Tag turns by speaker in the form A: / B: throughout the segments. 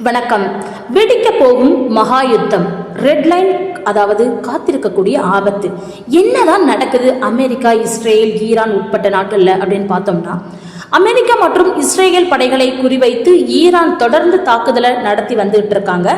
A: வணக்கம். வெடிக்க போகும் மகா யுத்தம், ரெட்லைன், அதாவது காத்திருக்கக்கூடிய ஆபத்து. என்னதான் நடக்குது அமெரிக்கா, இஸ்ரேல், ஈரான் உட்பட்ட நாட்கள்ல அப்படின்னு பார்த்தோம்னா, அமெரிக்கா மற்றும் இஸ்ரேல் படைகளை குறிவைத்து ஈரான் தொடர்ந்து தாக்குதலை நடத்தி வந்துட்டு இருக்காங்க.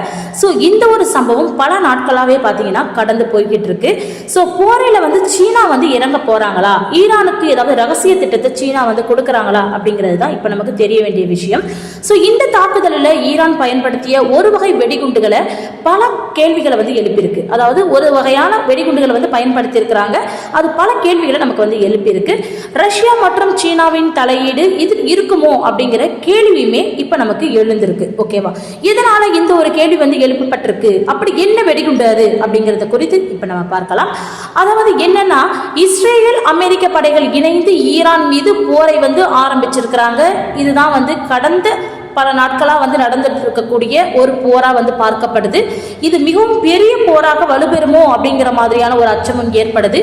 A: ஸோ இந்த ஒரு சம்பவம் பல நாட்களாகவே பார்த்தீங்கன்னா கடந்து போய்கிட்டு இருக்கு. ஸோ போரில் சீனா இறங்க போறாங்களா, ஈரானுக்கு ஏதாவது ரகசிய திட்டத்தை சீனா கொடுக்குறாங்களா அப்படிங்கிறது தான் இப்போ நமக்கு தெரிய வேண்டிய விஷயம். ஸோ இந்த தாக்குதலில் ஈரான் பயன்படுத்திய ஒரு வகை வெடிகுண்டுகளை பல கேள்விகளை எழுப்பியிருக்கு. அதாவது ஒரு வகையான வெடிகுண்டுகளை பயன்படுத்தி இருக்கிறாங்க. அது பல கேள்விகளை நமக்கு எழுப்பியிருக்கு. ரஷ்யா மற்றும் சீனாவின் தலையீடு இது இருக்குமோ அப்படிங்கிற கேள்வியுமே இப்ப நமக்கு எழுந்திருக்கு. ஓகேவா, இதனால இந்த ஒரு கேள்வி எழுப்பப்பட்டிருக்கு. அப்படி என்ன வெடிகுண்டு அது அப்படிங்கறத குறித்து இப்ப நம்ம பார்க்கலாம். அதாவது என்னன்னா, இஸ்ரேல் அமெரிக்க படைகள் இணைந்து ஈரான் மீது போரை ஆரம்பிச்சிருக்கிறாங்க. இதுதான் கடந்த பல நாட்களாக நடந்துட்டு இருக்கக்கூடிய ஒரு போரா பார்க்கப்படுது. இது மிகவும் பெரிய போராக வலுப்பெறுமோ அப்படிங்கிற மாதிரியான ஒரு அச்சமும் ஏற்படுது.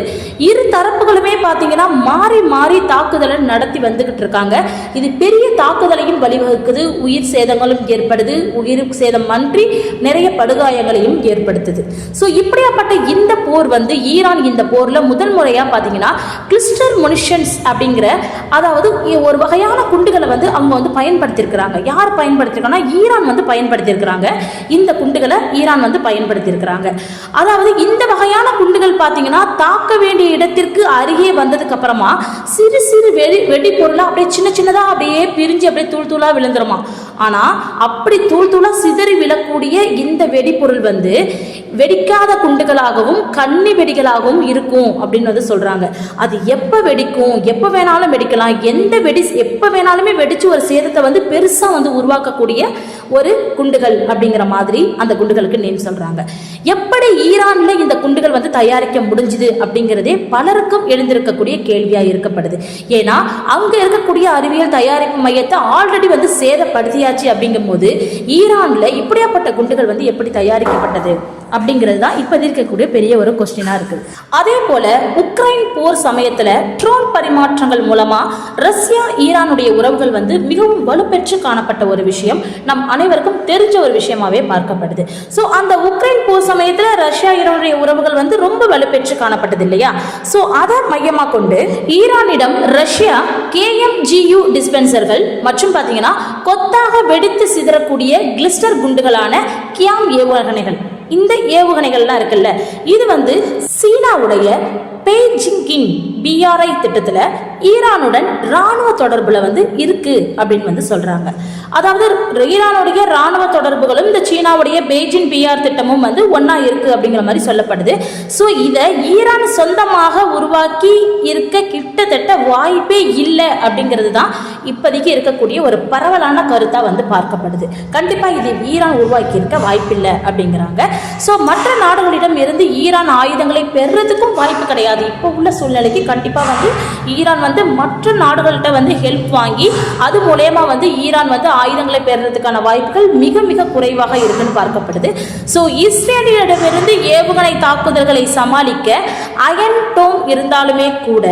A: இரு தரப்புகளுமே பார்த்தீங்கன்னா மாறி மாறி தாக்குதலை நடத்தி வந்துகிட்டு இருக்காங்க. இது பெரிய தாக்குதலையும் வழிவகுக்குது, உயிர் சேதங்களும் ஏற்படுது. உயிர் சேதம் அன்றி நிறைய படுகாயங்களையும் ஏற்படுத்துது. ஸோ இப்படியாப்பட்ட இந்த போர் ஈரான் இந்த போர்ல முதல் முறையா பார்த்தீங்கன்னா கிளஸ்டர் முனிஷன்ஸ் அப்படிங்கிற, அதாவது ஒரு வகையான குண்டுகளை அவங்க பயன்படுத்தியிருக்கிறாங்க. யார் பயன்படுத்திருக்காங்கன்னா ஈரான் பயன்படுத்தியிருக்கிறாங்க. இந்த குண்டுகளை ஈரான் பயன்படுத்தியிருக்கிறாங்க. அதாவது இந்த வகையான குண்டுகள் பார்த்தீங்கன்னா தாக்க வேண்டிய இடத்திற்கு அருகே வந்ததுக்கு அப்புறமா சிறு சிறு வெடிப்பொருளா அப்படியே சின்ன சின்னதா அப்படியே பிரிஞ்சு அப்படியே தூள் தூளா விழுந்துருமா. ஆனா அப்படி தூள் தூளா சிதறி விழக்கூடிய இந்த வெடிப்பொருள் வெடிக்காத குண்டுகளாகவும் கன்னி வெடிகளாகவும் இருக்கும் அப்படின்னு சொல்றாங்க. அது எப்ப வெடிக்கும், எப்ப வேணாலும் வெடிக்கலாம், எந்த வெடி எப்ப வேணாலுமே வெடிச்சு ஒரு சேதத்தை பெருசா உருவாக்கக்கூடிய ஒரு குண்டுகள் அப்படிங்கிற மாதிரி அந்த குண்டுகளுக்கு நேம் சொல்றாங்க. எப்படி ஈரான்ல இந்த குண்டுகள் தயாரிக்க முடிஞ்சுது அப்படிங்கிறதே பலருக்கும் எழுந்திருக்கக்கூடிய கேள்வியா இருக்கப்படுது. ஏன்னா அங்க இருக்கக்கூடிய அறிவியல் தயாரிப்பு மையத்தை ஆல்ரெடி சேதப்படுத்தியாச்சு. அப்படிங்கும் போது ஈரான்ல இப்படியாப்பட்ட குண்டுகள் எப்படி தயாரிக்கப்பட்டது அப்படிங்கிறது தான் இப்ப இருக்கக்கூடிய பெரிய ஒரு கொஸ்டினா இருக்கு. அதே போல உக்ரைன் போர் சமயத்துல ட்ரோன் பரிமாற்றங்கள் மூலமா ரஷ்யா ஈரானுடைய உறவுகள் மிகவும் வலுப்பெற்று காணப்பட்ட ஒரு விஷயம், நம் அனைவருக்கும் தெரிஞ்ச ஒரு விஷயமாவே பார்க்கப்படுது. ஸோ அந்த உக்ரைன் போர் சமயத்துல ரஷ்யா ஈரானுடைய உறவுகள் ரொம்ப வலுப்பெற்று காணப்பட்டது இல்லையா. ஸோ அதை மையமா கொண்டு ஈரானிடம் ரஷ்யா KMGU டிஸ்பென்சர்கள் மற்றும் பார்த்தீங்கன்னா கொத்தாக வெடித்து சிதறக்கூடிய கிளிஸ்டர் குண்டுகளான கியாம் ஏவுகணைகள், இந்த ஏவுகணைகள்லாம் இருக்குல்ல, இது சீனாவுடைய பெய்ஜிங்கிங் BRI திட்டத்துல ஈரானுடன் ராணுவ தொடர்புல இருக்கு அப்படின்னு சொல்றாங்க. அதாவது ஈரானுடைய ராணுவ தொடர்புகளும் இந்த சீனாவுடைய பெய்ஜிங் BR திட்டமும் ஒன்னா இருக்கு அப்படிங்கிற மாதிரி சொல்லப்படுது. ஸோ இதை ஈரான் சொந்தமாக உருவாக்கி இருக்க கிட்டத்தட்ட வாய்ப்பே இல்லை அப்படிங்கிறது தான் இப்போதைக்கு இருக்கக்கூடிய ஒரு பரவலான கருத்தா பார்க்கப்படுது. கண்டிப்பா இது ஈரான் உருவாக்கி இருக்க வாய்ப்பில்லை அப்படிங்கிறாங்க. ஸோ மற்ற நாடுகளிடம் இருந்து ஈரான் ஆயுதங்களை பெறுறதுக்கும் வாய்ப்பு கிடையாது. இப்போ உள்ள சூழ்நிலைக்கு கண்டிப்பா ஈரான் மற்ற நாடுகள்கிட்ட ஹெல்ப் வாங்கி அது மூலமா ஈரான் ஆயுதங்களை பெறுறதுக்கான வாய்ப்புகள் மிக மிக குறைவாக இருக்குன்னு பார்க்கப்படுது. ஸோ இஸ்ரேலிடமிருந்து ஏவுகணை தாக்குதல்களை சமாளிக்க அயன் டோம் இருந்தாலுமே கூட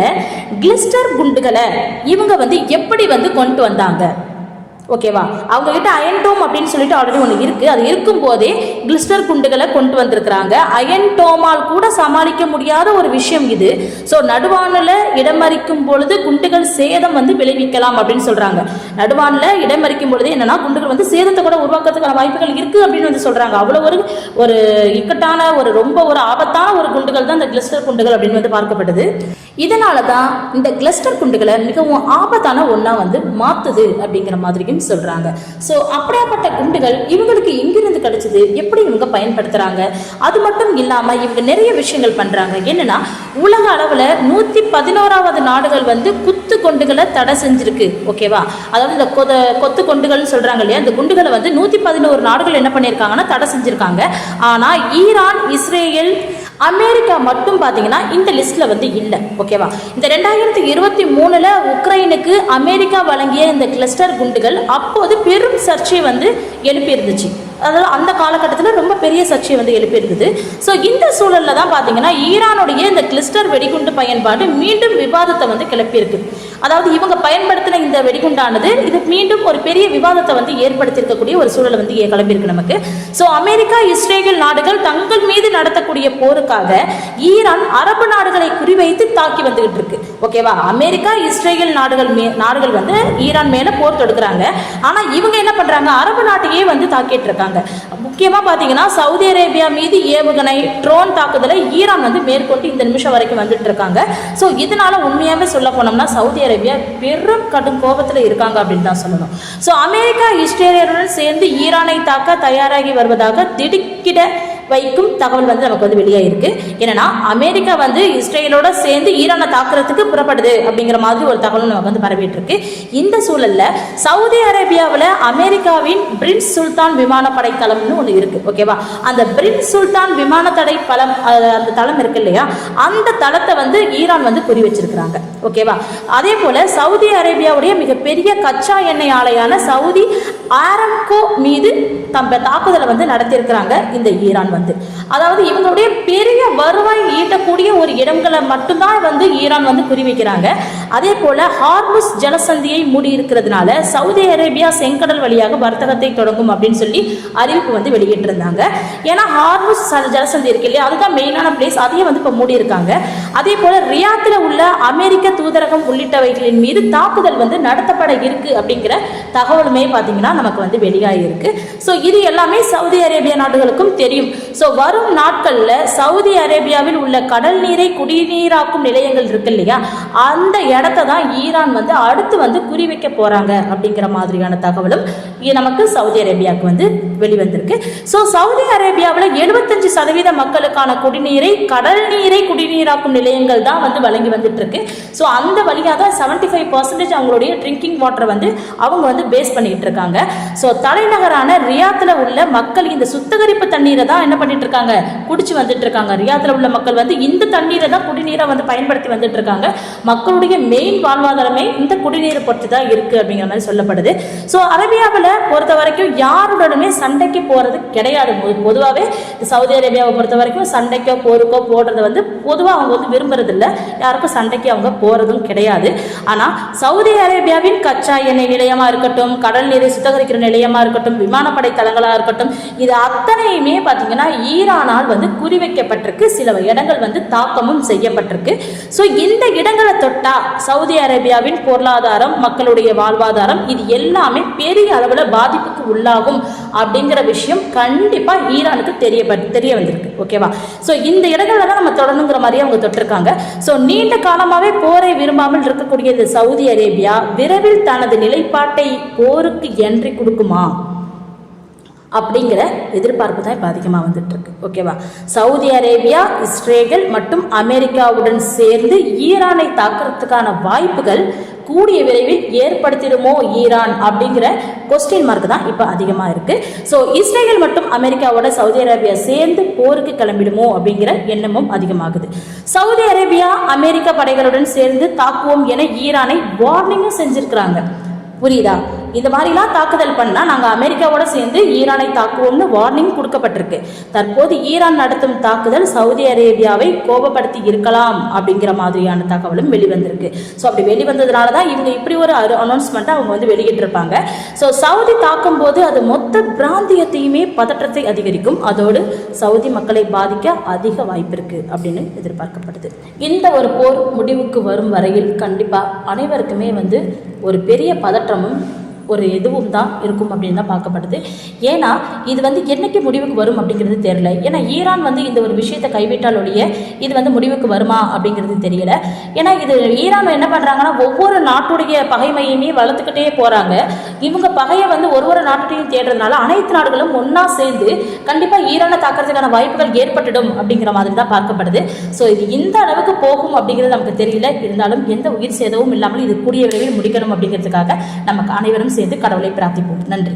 A: கிளிஸ்டர் குண்டுகளை இவங்க எப்படி கொண்டு வந்தாங்க. ஓகேவா, அவங்க கிட்ட அயன் டோம் அப்படின்னு சொல்லிட்டு ஆல்ரெடி ஒன்று இருக்கு. அது இருக்கும் போதே கிளிஸ்டர் குண்டுகளை கொண்டு வந்திருக்கிறாங்க. அயன் டோமால் கூட சமாளிக்க முடியாத ஒரு விஷயம் இது. ஸோ நடுவானில் இடமறிக்கும் பொழுது குண்டுகள் சேதம் விளைவிக்கலாம் அப்படின்னு சொல்றாங்க. நடுவானில் இடமறிக்கும் பொழுது என்னன்னா குண்டுகள் சேதத்தை கூட உருவாக்குறதுக்கான வாய்ப்புகள் இருக்கு அப்படின்னு சொல்றாங்க. அவ்வளவு ஒரு இக்கட்டான ரொம்ப ஒரு ஆபத்தான ஒரு குண்டுகள் தான் இந்த கிளிஸ்டர் குண்டுகள் அப்படின்னு பார்க்கப்பட்டது. இதனால தான் இந்த கிளஸ்டர் குண்டுகளை மிகவும் ஆபத்தான ஒன்றா மாற்றுது அப்படிங்கிற மாதிரியும் சொல்கிறாங்க. ஸோ அப்படியாப்பட்ட குண்டுகள் இவங்களுக்கு எங்கிருந்து கிடைச்சது, எப்படி இவங்க பயன்படுத்துகிறாங்க, அது மட்டும் இல்லாமல் இவங்க நிறைய விஷயங்கள் பண்ணுறாங்க. என்னென்னா, உலக அளவில் 111வது நாடுகள் குத்து குண்டுகளை தடை செஞ்சிருக்கு. ஓகேவா, அதாவது இந்த கொத்து குண்டுகள்னு சொல்கிறாங்க இல்லையா, இந்த குண்டுகளை 111 நாடுகள் என்ன பண்ணியிருக்காங்கன்னா தடை செஞ்சுருக்காங்க. ஆனால் ஈரான், இஸ்ரேல், அமெரிக்கா மட்டும் பார்த்தீங்கன்னா இந்த லிஸ்ட்ல இல்லை. ஓகேவா, இந்த 2023 உக்ரைனுக்கு அமெரிக்கா வழங்கிய இந்த கிளஸ்டர் குண்டுகள் அப்போது பெரும் சர்ச்சை எழுப்பி இருந்துச்சு. அதாவது அந்த காலகட்டத்தில் ரொம்ப பெரிய சர்ச்சை எழுப்பியிருக்குது. ஸோ இந்த சூழலில் தான் பார்த்தீங்கன்னா ஈரானுடைய இந்த கிளஸ்டர் வெடிகுண்டு பயன்பாடு மீண்டும் விவாதத்தை கிளப்பியிருக்கு. அதாவது இவங்க பயன்படுத்தின இந்த வெடிகுண்டானது இது மீண்டும் ஒரு பெரிய விவாதத்தை வந்து ஏற்படுத்தியிருக்கக்கூடிய ஒரு சூழலை வந்து கிளம்பியிருக்கு நமக்கு. ஸோ அமெரிக்கா இஸ்ரேல் நாடுகள் தங்கள் மீது நடத்தக்கூடிய போருக்காக ஈரான் அரபு நாடுகளை குறிவைத்து தாக்கி வந்துகிட்டு இருக்கு. ஓகேவா, அமெரிக்கா இஸ்ரேல் நாடுகள் வந்து ஈரான் மேல போர் தொடுக்கிறாங்க. ஆனா இவங்க என்ன பண்றாங்க, அரபு நாட்டையே வந்து தாக்கிட்டு இருக்காங்க. முக்கியமா பாத்தீங்கன்னா சவுதி அரேபியா மீது ஏவுகணை ட்ரோன் தாக்குதலை ஈரான் வந்து மேற்கொண்டு இந்த நிமிஷம் வரைக்கும் வந்துட்டு இருக்காங்க. ஸோ இதனால உண்மையாவே சொல்ல போனோம்னா சவுதி அரேபியா பெரும் கடும் கோபத்தில் இருக்காங்க அப்படின்னு தான் சொல்லணும். ஸோ அமெரிக்கா இஸ்ரேலுடன் சேர்ந்து ஈரானை தாக்க தயாராகி வருவதாக திடுக்கிட வைக்கும் தகவல் வந்து நமக்கு வந்து வெளியாயிருக்கு. என்னன்னா அமெரிக்கா வந்து இஸ்ரேலோட சேர்ந்து ஈரானை தாக்குறதுக்கு புறப்படுது அப்படிங்கிற மாதிரி ஒரு தகவல் நமக்கு வந்து பரவிட்டு இருக்கு. இந்த சூழல்ல சவுதி அரேபியாவில் அமெரிக்காவின் பிரின்ஸ் சுல்தான் விமானப்படை தளம்னு ஒன்று இருக்கு. ஓகேவா, அந்த பிரின்ஸ் சுல்தான் விமானத்தடை பலம் அந்த தளம் இருக்கு இல்லையா, அந்த தளத்தை வந்து ஈரான் வந்து குறி வச்சிருக்கிறாங்க. ஓகேவா, அதே போல சவுதி அரேபியாவுடைய மிகப்பெரிய கச்சா எண்ணெய் ஆலையான சவுதி ஆரம்கோ மீது தாக்குதலை வந்து நடத்தியிருக்கிறாங்க இந்த ஈரான் வந்து. அதாவது இவங்களுடைய பெரிய வருவாய் ஈட்டக்கூடிய ஒரு இடங்களை மட்டும்தான் வந்து ஈரான் வந்து குறிவைக்கிறாங்க. அதே போல ஹார்முஸ் ஜலசந்தியை மூடி இருக்கிறதுனால சவுதி அரேபியா செங்கடல் வழியாக வர்த்தகத்தை தொடங்கும் அப்படின்னு சொல்லி அறிவிப்பு வந்து வெளியிட்டிருந்தாங்க. ஏன்னா ஹார்முஸ் ஜலசந்தி இருக்கு இல்லையா, அதுதான் மெயினான பிளேஸ், அதையும் வந்து இப்போ மூடி இருக்காங்க. அதே போல ரியாத்தில் உள்ள அமெரிக்க தூதரகம் உள்ளிட்டவைகளின் மீது தாக்குதல் வந்து நடத்தப்பட இருக்கு அப்படிங்கிற தகவலுமே பார்த்தீங்கன்னா நமக்கு வந்து வெளியாகிருக்கு. ஸோ இது எல்லாமே சவுதி அரேபியா நாடுகளுக்கும் தெரியும். ஸோ வரும் நாட்கள்ல சவுதி அரேபியாவில் உள்ள கடல் நீரை குடிநீராக்கும் நிலையங்கள் இருக்கு இல்லையா, அந்த இடத்தை தான் ஈரான் வந்து அடுத்து வந்து குறிவைக்க போறாங்க அப்படிங்கிற மாதிரியான தகவலும் நமக்கு சவுதி அரேபியாவுக்கு வந்து வெளிவந்திருக்கு. ஸோ சவுதி அரேபியாவில் 75% மக்களுக்கான குடிநீரை கடல் நீரை குடிநீராக்கும் நிலையங்கள் தான் வந்து வழங்கி வந்துட்டு இருக்கு. ஸோ அந்த வழியாக தான் 75% அவங்களுடைய ட்ரிங்கிங் வாட்டரை வந்து அவங்க வந்து பேஸ் பண்ணிட்டு இருக்காங்க. ஸோ தலைநகரான ரியாத்தில் உள்ள மக்கள் இந்த சுத்திகரிப்பு தண்ணீரை தான் என்ன பண்ணிட்டு இருக்காங்க, குடிச்சு வந்துட்டு இருக்காங்க. ரியாத்தில் உள்ள மக்கள் வந்து இந்த தண்ணீரை தான் குடிநீரை வந்து பயன்படுத்தி வந்துட்டு இருக்காங்க. மக்களுடைய மெயின் வாழ்வாதாரமே இந்த குடிநீரை பொறுத்து தான் இருக்கு அப்படிங்கிற மாதிரி சொல்லப்படுது. ஸோ அரேபியாவில் பொறுத்த வரைக்கும் யாருடனுமே சண்டைக்கு போறது கிடையாது. பொதுவாகவே சவுதி அரேபியாவை பொறுத்த வரைக்கும் சண்டைக்கோ போருக்கோ போடுறது வந்து பொதுவாக அவங்க வந்து விரும்புறது இல்லை, யாருக்கும் சண்டைக்கு அவங்க போறதும் கிடையாது. ஆனா சவுதி அரேபியாவின் கச்சா எண்ணெய் நிலையமா இருக்கட்டும், கடல் நீரை சுத்திகரிக்கிற நிலையமா இருக்கட்டும், விமானப்படை தளங்களா இருக்கட்டும், இது அத்தனையுமே பார்த்தீங்கன்னா ஈரானால் வந்து குறிவைக்கப்பட்டிருக்கு. சில இடங்கள் வந்து தாக்கமும் செய்யப்பட்டிருக்கு. ஸோ இந்த இடங்களை தொட்டா சவுதி அரேபியாவின் பொருளாதாரம், மக்களுடைய வாழ்வாதாரம், இது எல்லாமே பெரிய அளவில் பாதிப்புக்கு உள்ளாகும் அப்படிங்கிற விஷயம் கண்டிப்பா ஈரானுக்கு தெரிய வந்திருக்கு. ஓகேவா, ஸோ இந்த இடங்கள்ல தான் நம்ம தொடரணுங்கிற மாதிரி அவங்க தொட்டிருக்காங்க. ஸோ நீண்ட காலமாகவே போரை விரும்பாமல் இருக்கக்கூடிய சவுதி அரேபியா விரைவில் தனது நிலைப்பாட்டை போருக்கு என்றி கொடுக்குமா அப்படிங்கிற எதிர்பார்ப்பு தான் இப்போ அதிகமாக வந்துட்டு இருக்கு. ஓகேவா, சவுதி அரேபியா இஸ்ரேல் மற்றும் அமெரிக்காவுடன் சேர்ந்து ஈரானை தாக்குறதுக்கான வாய்ப்புகள் கூடிய விரைவில் ஏற்படுத்திடுமோ ஈரான் அப்படிங்கிற கொஸ்டின் மார்க் தான் இப்போ அதிகமாக இருக்கு. ஸோ இஸ்ரேல் மற்றும் அமெரிக்காவோட சவுதி அரேபியா சேர்ந்து போருக்கு கிளம்பிடுமோ அப்படிங்கிற எண்ணமும் அதிகமாகுது. சவுதி அரேபியா அமெரிக்க படைகளுடன் சேர்ந்து தாக்குவோம் என ஈரானை வார்னிங்கும் செஞ்சிருக்கிறாங்க. புரியுதா, இந்த மாதிரிலாம் தாக்குதல் பண்ணா நாங்கள் அமெரிக்காவோட சேர்ந்து ஈரானை தாக்குவோம்னு வார்னிங் கொடுக்கப்பட்டிருக்கு. தற்போது ஈரான் நடத்தும் தாக்குதல் சவுதி அரேபியாவை கோபப்படுத்தி இருக்கலாம் அப்படிங்கிற மாதிரியான தகவலும் வெளிவந்திருக்கு. ஸோ அப்படி வெளிவந்ததுனால தான் இவங்க இப்படி ஒரு அனௌன்ஸ்மெண்ட்டை அவங்க வந்து வெளியிட்டிருப்பாங்க. ஸோ சவுதி தாக்கும் போது அது மொத்த பிராந்தியத்தையுமே பதற்றத்தை அதிகரிக்கும், அதோடு சவுதி மக்களை பாதிக்க அதிக வாய்ப்பு இருக்கு அப்படின்னு எதிர்பார்க்கப்படுது. இந்த ஒரு போர் முடிவுக்கு வரும் வரையில் கண்டிப்பாக அனைவருக்குமே வந்து ஒரு பெரிய பதற்றமும் ஒரு எதுவும் தான் இருக்கும் அப்படின்னு தான் பார்க்கப்படுது. ஏன்னா இது வந்து என்னைக்கு முடிவுக்கு வரும் அப்படிங்கிறது தெரியல. ஏன்னா ஈரான் வந்து இந்த ஒரு விஷயத்தை கைவிட்டாலொழிய இது வந்து முடிவுக்கு வருமா அப்படிங்கிறது தெரியல. ஏன்னா இது ஈரான் என்ன பண்ணுறாங்கன்னா ஒவ்வொரு நாட்டுடைய பகைமையுமே வளர்த்துக்கிட்டே போகிறாங்க. இவங்க பகையை வந்து ஒரு நாட்டையும் தேடுறதுனால அனைத்து நாடுகளும் ஒன்றா சேர்ந்து கண்டிப்பாக ஈரானை தாக்குறதுக்கான வாய்ப்புகள் ஏற்பட்டுடும் அப்படிங்கிற மாதிரி தான் பார்க்கப்படுது. ஸோ இது இந்த அளவுக்கு போகும் அப்படிங்கிறது நமக்கு தெரியல. இருந்தாலும் எந்த உயிர் சேதமும் இல்லாமல் இது கூடிய விரைவில் முடிக்கணும் அப்படிங்கிறதுக்காக நமக்கு அனைவரும் சேர்ந்து கடவுளை பிரார்த்திப்போம். நன்றி.